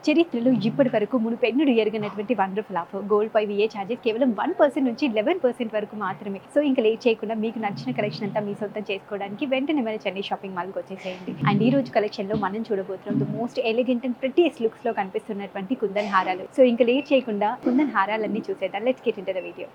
చరిత్రలో ఇప్పటి వరకు మునుపెన్నడూ ఎరగనటువంటి వండర్ఫుల్ ఆఫర్. గోల్డ్‌పై విఏ ఛార్జెస్ కేవలం 1% నుంచి 11% వరకు మాత్రమే. సో ఇంక లేట్ చేయకుండా మీకు నచ్చిన కలెక్షన్ అంతా మీ సొంతం చేసుకోవడానికి వెంటనే మన చెన్నై షాపింగ్ మాల్‌కి వచ్చేసేయండి. అండ్ ఈ రోజు కలెక్షన్‌లో మనం చూడబోతున్నాం ది మోస్ట్ ఎలిగెంట్ అండ్ ప్రిటీయెస్ట్ లుక్స్‌లో కనిపిస్తున్నటువంటి కుందన్ హారాలు. సో ఇంక లేట్ చేయకుండా కుందన్ హారాలన్నీ చూసేద్దాం. Let's get into the video.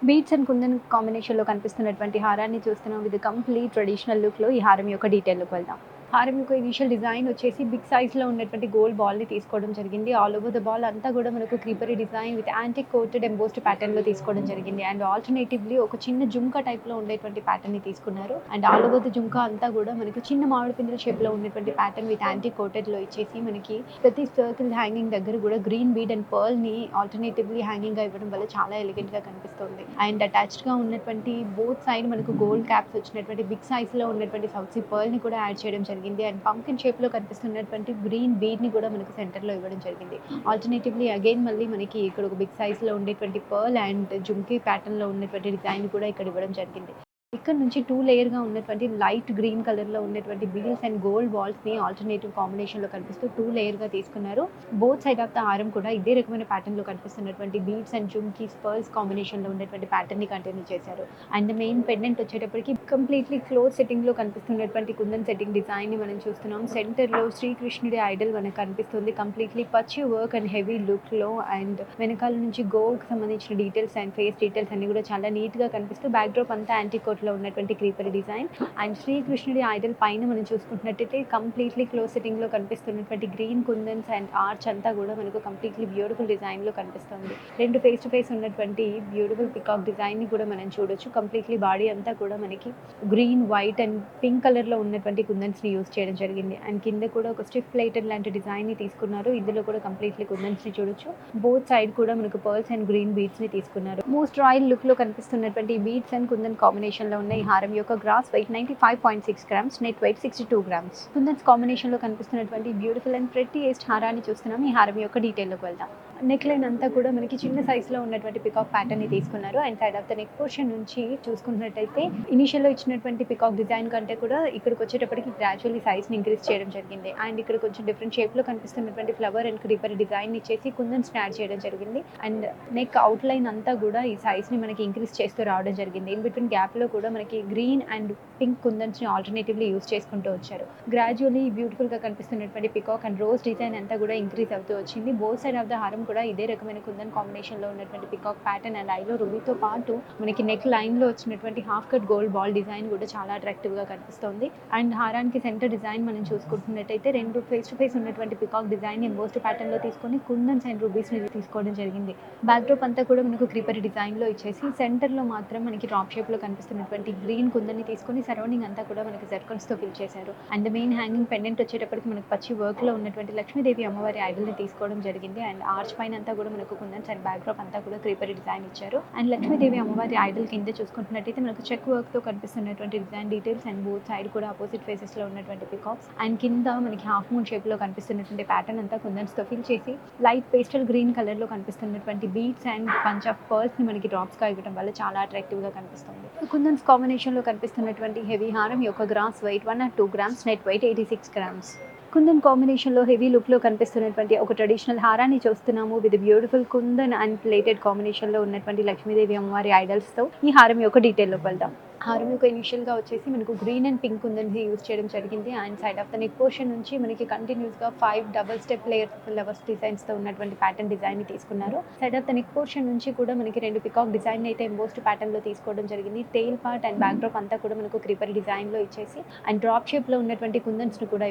Beads and kundan కాంబినేషన్‌లో కనిపిస్తున్నటువంటి హారాన్ని చూస్తున్నాం. విత్ కంప్లీట్ ట్రెడిషనల్ లుక్‌లో ఈ హారం యొక్క డీటెయిల్‌లోకి వెళ్దాం. హారం యొక్క ఇనిషియల్ డిజైన్ వచ్చేసి బిగ్ సైజ్లో ఉన్నటువంటి గోల్డ్ బాల్ని తీసుకోవడం జరిగింది. ఆల్ ఓవర్ ద బాల్ అంతా కూడా మనకు creeper design with antique coated embossed ప్యాటర్న్లో తీసుకోవడం జరిగింది. అండ్ ఆల్టర్నేటివ్లీ ఒక చిన్న జుంకా టైప్లో ఉండేటువంటి ప్యాటర్న్ని తీసుకున్నారు. అండ్ ఆల్ ఓవర్ ద జుంకా అంతా కూడా మనకు చిన్న మామిడి పిందెల షేప్లో ఉన్నటువంటి ప్యాటర్న్ విత్ యాంటిక్ కోటెడ్లో ఇచ్చేసి మనకి ప్రతి సర్కిల్ హ్యాంగింగ్ దగ్గర కూడా గ్రీన్ బీడ్ అండ్ పర్ల్ని ఆల్టర్నేటివ్లీ హ్యాంగింగ్గా ఇవ్వడం వల్ల చాలా ఎలిగెంట్గా కనిపిస్తుంది. అండ్ అటాచ్డ్గా ఉన్నటువంటి బోత్ సైడ్ మనకు గోల్డ్ క్యాప్స్ వచ్చినటువంటి బిగ్ సైజ్లో ఉన్నటువంటి సౌత్ పర్ల్ని కూడా యాడ్ చేయడం జరిగింది. అండ్ పంకిన్ షేప్లో కనిపిస్తున్నటువంటి గ్రీన్ బీడ్ని కూడా మనకు సెంటర్లో ఇవ్వడం జరిగింది. ఆల్టర్నేటివ్లీ అగైన్ మళ్ళీ మనకి ఇక్కడ ఒక బిగ్ సైజ్లో ఉండేటువంటి పర్ల్ అండ్ జుమ్కీ ప్యాటర్న్లో ఉన్నటువంటి డిజైన్ కూడా ఇక్కడ ఇవ్వడం జరిగింది. ఇక్కడ నుంచి 2 లేయర్గా ఉన్నటువంటి లైట్ గ్రీన్ కలర్లో ఉన్నటువంటి బీడ్స్ అండ్ గోల్డ్ బాల్స్ని ఆల్టర్నేటివ్ కాంబినేషన్లో కనిపిస్తూ 2 లేయర్గా తీసుకున్నారు. బోత్ సైడ్ ఆఫ్ ద హారం కూడా ఇదే రకమైన ప్యాటర్న్లో కనిపిస్తున్నటువంటి బీడ్స్ అండ్ జుమ్కీస్ పర్ల్స్ కాంబినేషన్లో ఉన్నటువంటి ప్యాటర్న్ని కంటిన్యూ చేశారు. అండ్ మెయిన్ పెండెంట్ వచ్చేటప్పటికి కంప్లీట్లీ క్లోజ్ సెట్టింగ్లో కనిపిస్తున్నటువంటి కుందన్ సెట్టింగ్ డిజైన్ని మనం చూస్తున్నాం. సెంటర్లో శ్రీకృష్ణుడి ఐడల్ మనకు కనిపిస్తుంది. కంప్లీట్లీ పచ్చి వర్క్ అండ్ హెవీ లుక్లో అండ్ వెనకాల నుంచి గోల్డ్కి సంబంధించిన డీటెయిల్స్ అండ్ ఫేస్ డీటెయిల్స్ అన్ని కూడా చాలా నీట్గా కనిపిస్తూ బ్యాక్ డ్రాప్ అంతా యాంటిక్ కోట్లో ఉన్నటువంటి క్రీపర్ డిజైన్. అండ్ శ్రీకృష్ణుడి ఐడల్ పైన మనం చూసుకుంటున్నట్టయితే కంప్లీట్లీ క్లోజ్ సెట్టింగ్లో కనిపిస్తున్నటువంటి గ్రీన్ కుందన్స్ అండ్ ఆర్చ్ అంతా కూడా మనకు కంప్లీట్లీ బ్యూటిఫుల్ డిజైన్లో కనిపిస్తుంది. 2 ఫేస్ టు ఫేస్ ఉన్నటువంటి బ్యూటిఫుల్ పికాక్ డిజైన్ని కూడా మనం చూడొచ్చు. కంప్లీట్లీ బాడీ అంతా కూడా మనకి గ్రీన్, వైట్ అండ్ పింక్ కలర్లో ఉన్నటువంటి కుందన్స్ని యూజ్ చేయడం జరిగింది. అండ్ కింద కూడా ఒక స్టిఫ్ ప్లేటెడ్ లాంటి డిజైన్ని తీసుకున్నారు. ఇందులో కూడా కంప్లీట్లీ కుందన్స్ని చూడొచ్చు. బోత్ సైడ్ కూడా మనకు పర్ల్స్ అండ్ గ్రీన్ బీడ్స్ని తీసుకున్నారు. మోస్ట్ రాయల్ లుక్లో కనిపిస్తున్నటువంటి బీడ్స్ అండ్ కుందన్ కాంబినేషన్లో ఉన్న ఈ హారం యొక్క gross weight 95.6 grams, net weight 62 grams. Kundans కాంబినేషన్లో కనిపిస్తున్నటువంటి బ్యూటిఫుల్ అండ్ ప్రెట్టియెస్ట్ హారాన్ని చూస్తున్నాం. ఈ హారం యొక్క డీటెయిల్లోకి వెళ్దాం. నెక్ లైన్ అంతా కూడా మనకి చిన్న సైజ్లో ఉన్నటువంటి పికాక్ ప్యాటర్న్ని తీసుకున్నారు. And side of the neck portion నుంచి చూసుకున్నట్టయితే ఇనిషియల్లో ఇచ్చినటువంటి పికాక్ డిజైన్ కంటే కూడా ఇక్కడికి వచ్చేటప్పటికి గ్రాడ్యువల్లీ సైజ్ని ఇంక్రీజ్ చేయడం జరిగింది. అండ్ ఇక్కడ కొంచెం డిఫరెంట్ షేప్లో కనిపిస్తున్నటువంటి ఫ్లవర్ అండ్ క్రీపర్ డిజైన్ ఇచ్చేసి కుందన్స్ని యాడ్ చేయడం జరిగింది. అండ్ నెక్ అవుట్ లైన్ అంతా కూడా ఈ సైజ్ని మనకి ఇంక్రీజ్ చేస్తూ రావడం జరిగింది. ఇన్ బిట్వీన్ గ్యాప్లో కూడా మనకి గ్రీన్ అండ్ పింక్ కుందన్స్ని ఆల్టర్నేటివ్లీ యూజ్ చేసుకుంటూ వచ్చారు. గ్రాడ్యువల్లీ బ్యూటిఫుల్గా కనిపిస్తున్నటువంటి పికాక్ అండ్ రోజ్ డిజైన్ అంతా కూడా ఇంక్రీజ్ అవుతూ వచ్చింది. బోత్ సైడ్ ఆఫ్ ద హారం కూడా ఇదే రకమైన కుందన్ కాంబినేషన్లో ఉన్నటువంటి పికాక్ ప్యాటర్న్ అండ్ ఐలో రుబీతో పాటు మనకి నెక్ లైన్లో వచ్చినటువంటి half cut gold ball design కూడా చాలా అట్రాక్టివ్గా కనిపిస్తుంది. అండ్ హారానికి సెంటర్ డిజైన్ మనం చూసుకుంటున్నట్టయితే 2 ఫేస్ టు ఫేస్ ఉన్నటువంటి పికాక్ డిజైన్ ఎంబోస్డ్ ప్యాటర్న్లో తీసుకొని కుందన్స్ అండ్ రూబీస్ని తీసుకోవడం జరిగింది. బ్యాక్ డ్రాప్ అంతా కూడా మనకు క్రీపరీ డిజైన్లో ఇచ్చేసి సెంటర్లో మాత్రం మనకి డ్రాప్ షేప్లో కనిపిస్తున్నటువంటి గ్రీన్ కుందన్ని తీసుకొని సరౌండింగ్ అంతా కూడా మనకి జర్కన్స్తో ఫిల్ చేశారు. అండ్ మెయిన్ హ్యాంగింగ్ పెండెంట్ వచ్చేటప్పటికి మనకు పచ్చి వర్క్లో ఉన్నటువంటి లక్ష్మీదేవి అమ్మవారి ఐడల్ని తీసుకోవడం జరిగింది. అండ్ ఆర్చ్ పైన అంతా కూడా మనకు కుందన్స్ అండ్ బ్యాక్ డ్రాప్ అంతా కూడా క్రీపరీ డిజైన్ ఇచ్చారు. అండ్ లక్ష్మీదేవి అమ్మవారి ఐడల్ కింద చూసుకుంటున్నట్టయితే మనకు చెక్ వర్క్తో కనిపిస్తున్నటువంటి design details and both side కూడా ఆపోజిట్ ఫేసెస్లో ఉన్నటువంటి పికాక్స్ అండ్ కింద మనకి హాఫ్ మూన్ షేప్లో కనిపిస్తున్నటువంటి ప్యాటర్న్ అంతా కుందన్స్తో ఫిల్ చేసి లైట్ పేస్టల్ గ్రీన్ కలర్లో కనిపిస్తున్నటువంటి బీడ్స్ అండ్ పంచ్ ఆఫ్ పర్ల్స్ని మనకి డ్రాప్స్గా ఇవ్వడం వల్ల చాలా అట్రాక్టివ్గా కనిపిస్తుంది. కుందన్స్ కాంబినేషన్లో కనిపిస్తున్నటువంటి హెవీ హారం యొక్క gross weight 102 grams, net weight 86 grams. Kundan కాంబినేషన్లో హెవీ లుక్లో కనిపిస్తున్నటువంటి ఒక ట్రెడిషనల్ హారాన్ని చూస్తున్నాము. With beautiful Kundan and plated కాంబినేషన్లో ఉన్నటువంటి లక్ష్మీదేవి అమ్మవారి ఐడల్స్తో ఈ హారం యొక్క డీటెయిల్లోకి వెళ్దాం. హారం యొక్క ఇనిషియల్గా వచ్చేసి మనకు గ్రీన్ అండ్ పింక్ కుందన్ని యూజ్ చేయడం జరిగింది. And side of the neck portion నుంచి మనకి కంటిన్యూస్గా 5 డబుల్ స్టెప్ లేయర్ ఫ్లవర్స్ డిజైన్స్తో ఉన్నటువంటి ప్యాటర్న్ డిజైన్ని తీసుకున్నారు. Side of the neck portion నుంచి కూడా మనకి 2 పికాక్ డిజైన్ అయితే ఎంబోస్డ్ ప్యాటర్న్లో తీసుకోవడం జరిగింది. Tail part and back drop అంతా కూడా మనకు క్రీపర్ డిజైన్లో ఇచ్చేసి అండ్ డ్రాప్ షేప్లో ఉన్నటువంటి కుందన్స్ని కూడా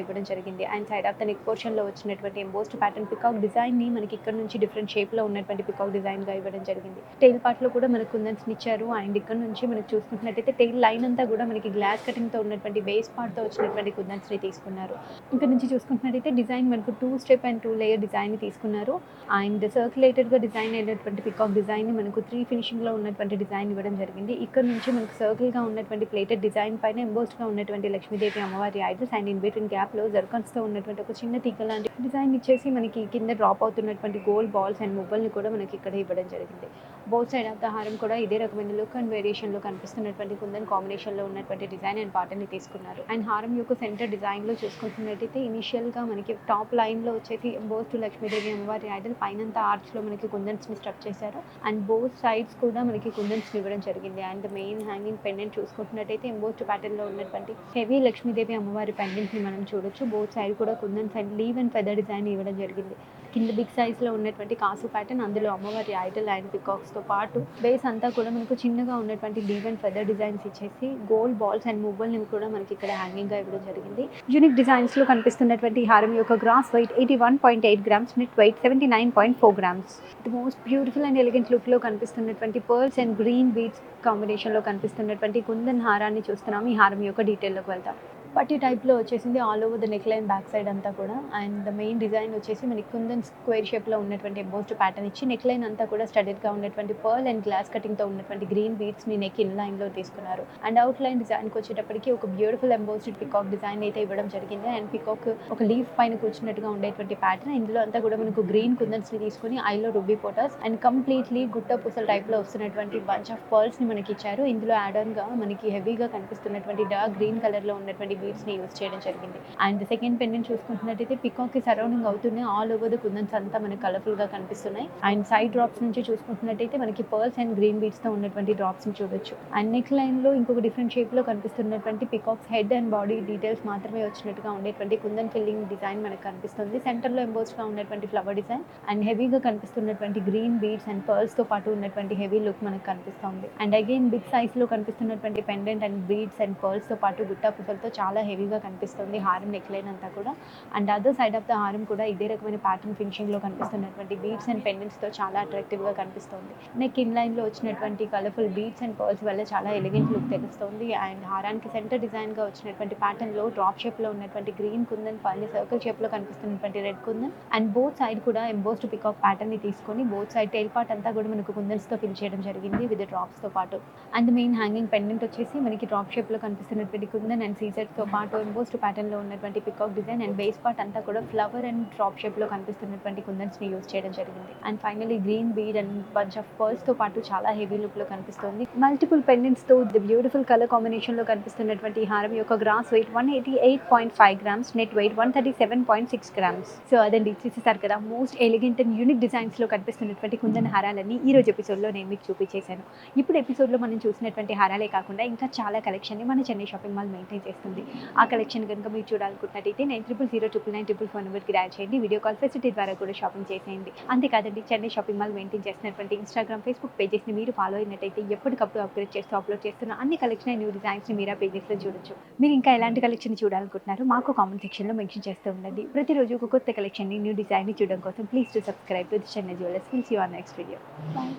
ఇవ్వడం జరిగింది. And side of the neck పోర్షన్లో వచ్చినటువంటి ఎంబోస్డ్ ప్యాటర్న్ పికాక్ డిజైన్ని మనకి ఇక్కడ నుంచి డిఫరెంట్ షేప్లో ఉన్నటువంటి పికాక్ డిజైన్గా ఇవ్వడం జరిగింది. టెయిల్ పార్ట్లో కూడా మనకు కుందన్స్ని ఇచ్చారు. అండ్ ఇక్కడ నుంచి మనకు చూసుకుంటున్నట్టయితే టెయిల్ లైన్ అంతా కూడా మనకి గ్లాస్ కటింగ్తో ఉన్నటువంటి బేస్ పార్ట్తో వచ్చినటువంటి కుందన్స్ని తీసుకున్నారు. ఇక్కడ నుంచి చూసుకుంటున్నట్టయితే డిజైన్ మనకు 2 స్టెప్ అండ్ 2 లేయర్ డిజైన్ని తీసుకున్నారు. అండ్ సర్క్యులేటెడ్గా డిజైన్ అయినటువంటి పికాక్ డిజైన్ని మనకు 3 ఫినిషింగ్లో ఉన్నటువంటి డిజైన్ ఇవ్వడం జరిగింది. ఇక్కడ నుంచి మనకు సర్కిల్గా ఉన్నటువంటి ప్లేటెడ్ డిజైన్ పైన ఎంబోస్డ్గా ఉన్నటువంటి లక్ష్మీదేవి అమ్మవారి ఐడల్స్ అండ్ ఇన్ బిట్వీన్ గ్యాప్లో జర్కన్స్తో ఉన్నటువంటి ఒక చిన్న తీగ లాంటి డిజైన్ ఇచ్చేసి మనకి కింద డ్రాప్ అవుతున్నటువంటి గోల్డ్ బాల్స్ అండ్ మువ్వల్ని కూడా మనకి ఇక్కడ ఇవ్వడం జరిగింది. బోత్ సైడ్ ఆఫ్ ద హారం కూడా ఇదే రకమైన లుక్ అండ్ వేరియేషన్లో కనిపిస్తున్నటువంటి కుందన్ కాంబినేషన్లో ఉన్నటువంటి డిజైన్ అండ్ ప్యాటర్న్ని తీసుకున్నారు. అండ్ హారం యొక్క సెంటర్ డిజైన్లో చూసుకుంటున్నట్టయితే ఇనిషియల్గా మనకి టాప్ లైన్లో వచ్చేసి ఎంబోస్డ్ లక్ష్మీదేవి అమ్మవారి ఐడల్, పైనంతా ఆర్చ్లో మనకి కుందన్స్ని స్ట్రక్ చేశారు. అండ్ బోత్ సైడ్స్ కూడా మనకి కుందన్స్ని ఇవ్వడం జరిగింది. అండ్ మెయిన్ హ్యాంగింగ్ పెండెంట్ చూసుకుంటున్నట్టయితే ఎంబోస్డ్ ప్యాటర్న్లో ఉన్నటువంటి హెవీ లక్ష్మీదేవి అమ్మవారి పెండెంట్ని మనం చూడొచ్చు. బోత్ సైడ్ కూడా kundans and leaf and feather design ఇవ్వడం జరిగింది. కింద బిగ్ సైజ్లో ఉన్నటువంటి కాసు ప్యాటర్న్, అందులో అమ్మవారి ఐడల్ అండ్ పికాక్స్తో పాటు బేస్ అంతా కూడా మనకు చిన్నగా ఉన్నటువంటి లీవ్ అండ్ ఫెదర్ డిజైన్స్ ఇచ్చేసి గోల్డ్ బాల్స్ అండ్ మువ్వల్ని కూడా మనకి ఇక్కడ హ్యాంగింగ్గా ఇవ్వడం జరిగింది. యూనిక్ డిజైన్స్లో కనిపిస్తున్నటువంటి ఈ హారం యొక్క gross weight 81.8 grams, net weight 79.4 grams. The most beautiful and elegant లుక్లో కనిపిస్తున్నటువంటి పర్ల్స్ అండ్ గ్రీన్ బీడ్స్ కాంబినేషన్లో కనిపిస్తున్నటువంటి కుందన్ హారాన్ని చూస్తున్నాం. ఈ హారం యొక్క డీటెయిల్లోకి వెళ్తాం. పట్టి టైప్లో వచ్చేసింది all over the neck line back side అంతా కూడా. అండ్ ద మెయిన్ డిజైన్ వచ్చేసి మనకి కుందన్ స్క్వేర్ షేప్లో ఉన్నటువంటి ఎంబోస్డ్ ప్యాటర్న్ ఇచ్చి నెక్ లైన్ అంతా కూడా స్టడెడ్గా ఉన్నటువంటి పర్ల్ అండ్ గ్లాస్ కటింగ్తో ఉన్నటువంటి గ్రీన్ బీడ్స్ని నెక్ ఇన్ లైన్లో తీసుకున్నారు. అండ్ అవుట్ లైన్ డిజైన్కి వచ్చేటప్పటికి ఒక బ్యూటిఫుల్ ఎంబోస్డ్ పికాక్ డిజైన్ అయితే ఇవ్వడం జరిగింది. అండ్ పికాక్ ఒక లీఫ్ పైన కూర్చున్నట్టుగా ఉండేటువంటి ప్యాటర్న్. ఇందులో అంతా కూడా మనకు గ్రీన్ కుందన్స్ని తీసుకుని ఐలో రుబీ పోటాస్ అండ్ కంప్లీట్లీ గుట్ట పూసల టైప్లో వస్తున్నటువంటి బంచ్ ఆఫ్ పర్ల్స్ని మనకి ఇచ్చారు. ఇందులో యాడ్ ఆన్గా మనకి హెవీగా కనిపిస్తున్నటువంటి డార్క్ గ్రీన్ కలర్లో ఉన్నటువంటి బీడ్స్ని యూజ్ చేయడం జరిగింది. అండ్ సెకండ్ పెండెంట్ చూసుకుంటున్నట్టయితే పికాక్కి సరౌండింగ్ అవుతూనే ఆల్ ఓవర్ ద కుందన్స్ అంతా మనకి కలర్ఫుల్గా కనిపిస్తున్నాయి. అండ్ సైడ్ డ్రాప్స్ నుంచి చూసుకుంటున్నట్టయితే మనకి పర్ల్స్ అండ్ గ్రీన్ బీడ్స్తో ఉన్నటువంటి డ్రాప్స్ని చూడొచ్చు. అండ్ నెక్ లైన్లో ఇంకొక డిఫరెంట్ షేప్లో కనిపిస్తున్నటువంటి peacocks head and body details మాత్రమే వచ్చినట్టుగా ఉండేటువంటి కుందన్ ఫిల్లింగ్ డిజైన్ మనకు కనిపిస్తుంది. సెంటర్లో ఎంబోస్డ్గా ఉన్నటువంటి ఫ్లవర్ డిజైన్ అండ్ హెవీగా కనిపిస్తున్నటువంటి గ్రీన్ బీడ్స్ అండ్ పర్ల్స్తో పాటు ఉన్నటువంటి హెవీ లుక్ మనకు కనిపిస్తుంది. అండ్ అగైన్ బిగ్ సైజ్లో కనిపిస్తున్నటువంటి పెండెంట్ అండ్ బీడ్స్ అండ్ పర్ల్స్తో పాటు గుట్టా పుసలతో చాలా హెవీగా కనిపిస్తుంది హారం నెక్ లైన్ అంతా కూడా. And other side of the హారం కూడా ఇదే రకమైన ప్యాటర్న్ ఫినిషింగ్లో కనిపిస్తున్నటువంటి బీడ్స్ అండ్ పెండెంట్స్తో చాలా అట్రాక్టివ్గా కనిపిస్తుంది. నెక్ ఇన్ లైన్లో వచ్చినటువంటి కలర్ఫుల్ బీడ్స్ అండ్ పర్ల్స్ వల్ల చాలా ఎలిగెంట్ లుక్ తెలుస్తుంది. అండ్ హారానికి సెంటర్ డిజైన్గా వచ్చినటువంటి ప్యాటర్న్లో డ్రాప్ షేప్లో ఉన్నటువంటి గ్రీన్ కుందన్ పైన సర్కిల్ షేప్లో కనిపిస్తున్నటువంటి red kundan and both side కూడా ఎంబోస్డ్ పికాక్ ప్యాటర్న్ని తీసుకొని బోత్ సైడ్ టైల్ పార్ట్ అంతా కూడా మనకు కుందన్స్తో ఫిల్ చేయడం జరిగింది విత్ డ్రాప్స్తో పాటు. అండ్ మెయిన్ హ్యాంగింగ్ పెండెంట్ వచ్చేసి మనకి డ్రాప్ షేప్లో కనిపిస్తున్నటువంటి కుందన్ అండ్ సీజర్తో పాటు ఎంబోస్డ్ ప్యాటర్న్లో ఉన్నటువంటి peacock design and base part అంతా కూడా ఫ్లవర్ అండ్ డ్రాప్ షేప్లో కనిపిస్తున్నటువంటి కుందన్స్ని యూజ్ చేయడం జరిగింది. And finally green bead and bunch of పర్ల్స్తో పాటు చాలా హెవీ లుక్లో కనిపిస్తుంది. మల్టిపుల్ పెండెంట్స్తో ది బ్యూటిఫుల్ కలర్ కాంబినేషన్లో కనిపిస్తున్నటువంటి ఈ హారం యొక్క gross weight 188.5 grams, net weight 137.6 grams. So అదండి, చూసేసారు కదా మోస్ట్ ఎలిగెంట్ అండ్ యూనిక్ డిజైన్స్లో కనిపిస్తున్నటువంటి కుందన్ హారాలన్నీ ఈ రోజు ఎపిసోడ్లో నేను మీకు చూపించేశాను. ఇప్పుడు ఎపిసోడ్లో మనం చూసినటువంటి హారాలే కాకుండా ఇంకా చాలా కలెక్షన్ని మన చెన్నై షాపింగ్ మాల్ మెయింటైన్ చేస్తుంది. ఆ కలెక్షన్ కనుక మీరు చూడాలనుకుంటున్నట్టయితే 90000999 నెంబర్కి డయల్ చేయండి. వీడియో కాల్ ఫెసిలిటీ ద్వారా కూడా షాపింగ్ చేసేయండి. అంతేకాదండి, చెన్నై షాపింగ్ మాల్ మెయింటైన్ చేస్తున్నటువంటి ఇన్స్టాగ్రామ్, ఫేస్బుక్ పేజెస్ని మీరు ఫాలో అయినట్టయితే ఎప్పటికప్పుడు అప్గ్రేడ్ చేస్తూ అప్లోడ్ చేస్తున్న అన్ని కలెక్షన్ అండ్ న్యూ డిజైన్స్ని మీరు ఆ పేజెస్లో చూడొచ్చు. మీరు ఇంకా ఎలాంటి కలెక్షన్ చూడాలనుకుంటున్నారు మాకు కామెంట్ సెక్షన్లో మెన్షన్ చేస్తూ ఉండండి. ప్రతిరోజు ఒక కొత్త కలెక్షన్ని, న్యూ డిజైన్ని చూడడం కోసం please to subscribe to the Chennai jewellers. Will see you on next video. Bye.